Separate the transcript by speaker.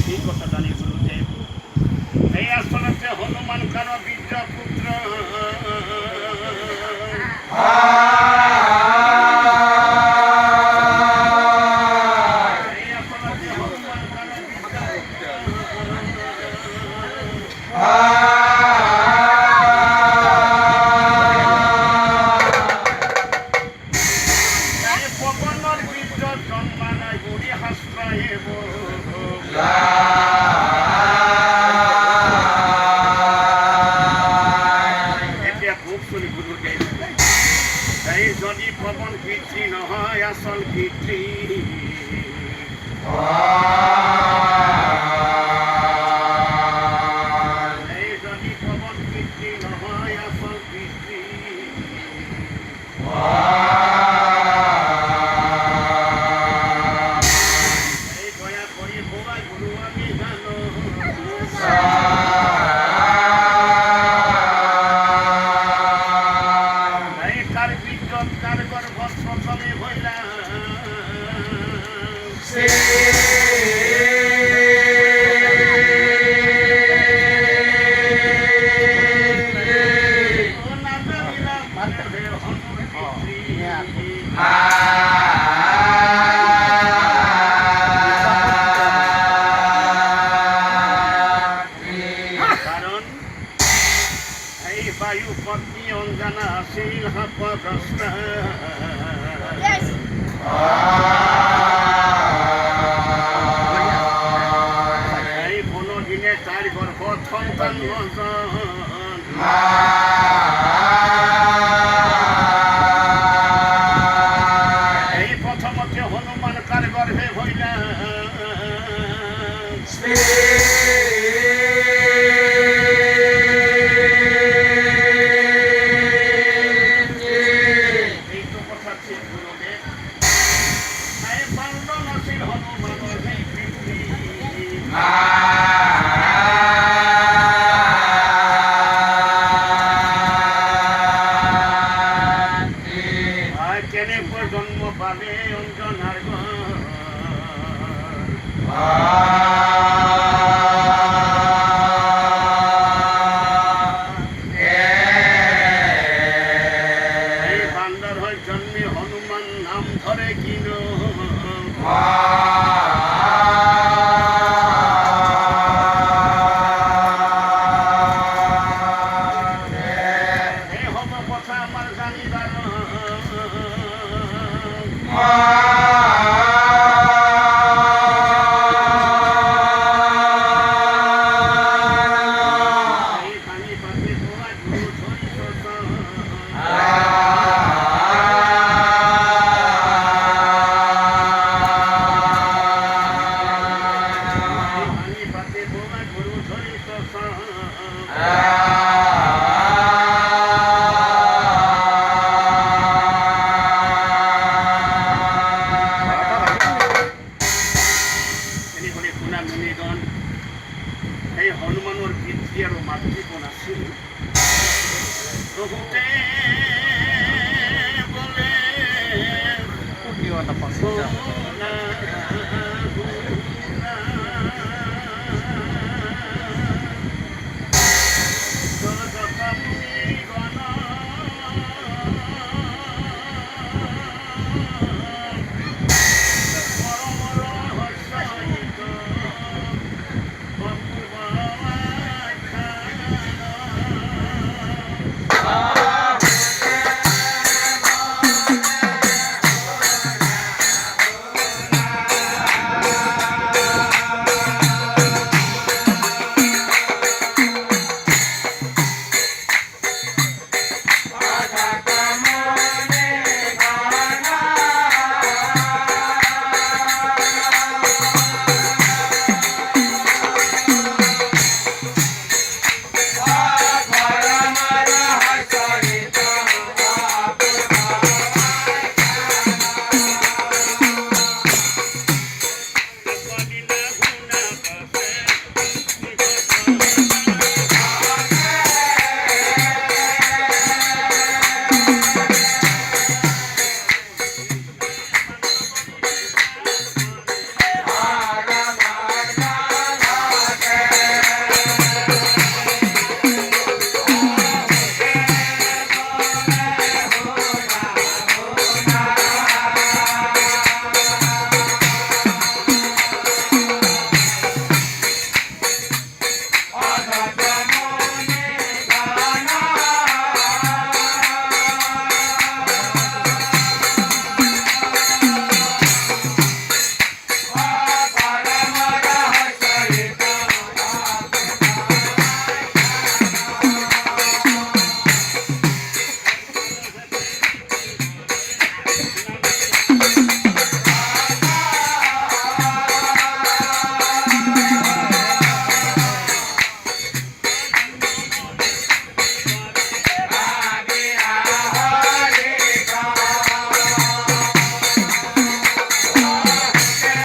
Speaker 1: এই কথা জানি গুরুদেব এই আসলে হনুমান কার বীর্য পুত্র যদি পবন কীর্তি নহয় আসল কীর্তি এই যদি পবন কীর্তি নহয় আসল কীর্তি এই দয়া করি বোবাই গুরু আমি জানো কারণ এই বায়ু পত্নী অঞ্জনা শীল হাপগ্রস্ত এই কোনো দিনে চার গর্ভ সন্তান এই প্রথমতে হনুমান কার গর্ভে হইলা এই তো কথা ঠিক গুরুদেব এই পাণ্ডনশীল হনুমান এই পৃথিবী কেনে জন্ম পাবে অঞ্জনার এই বান্দর হয় জন্মে হনুমান নাম ধরে কিন হব কথা আমার জানিবার এই হনুমানৰ পিতৃ আৰু মাতৃগণ আছিল বহুতে বোলে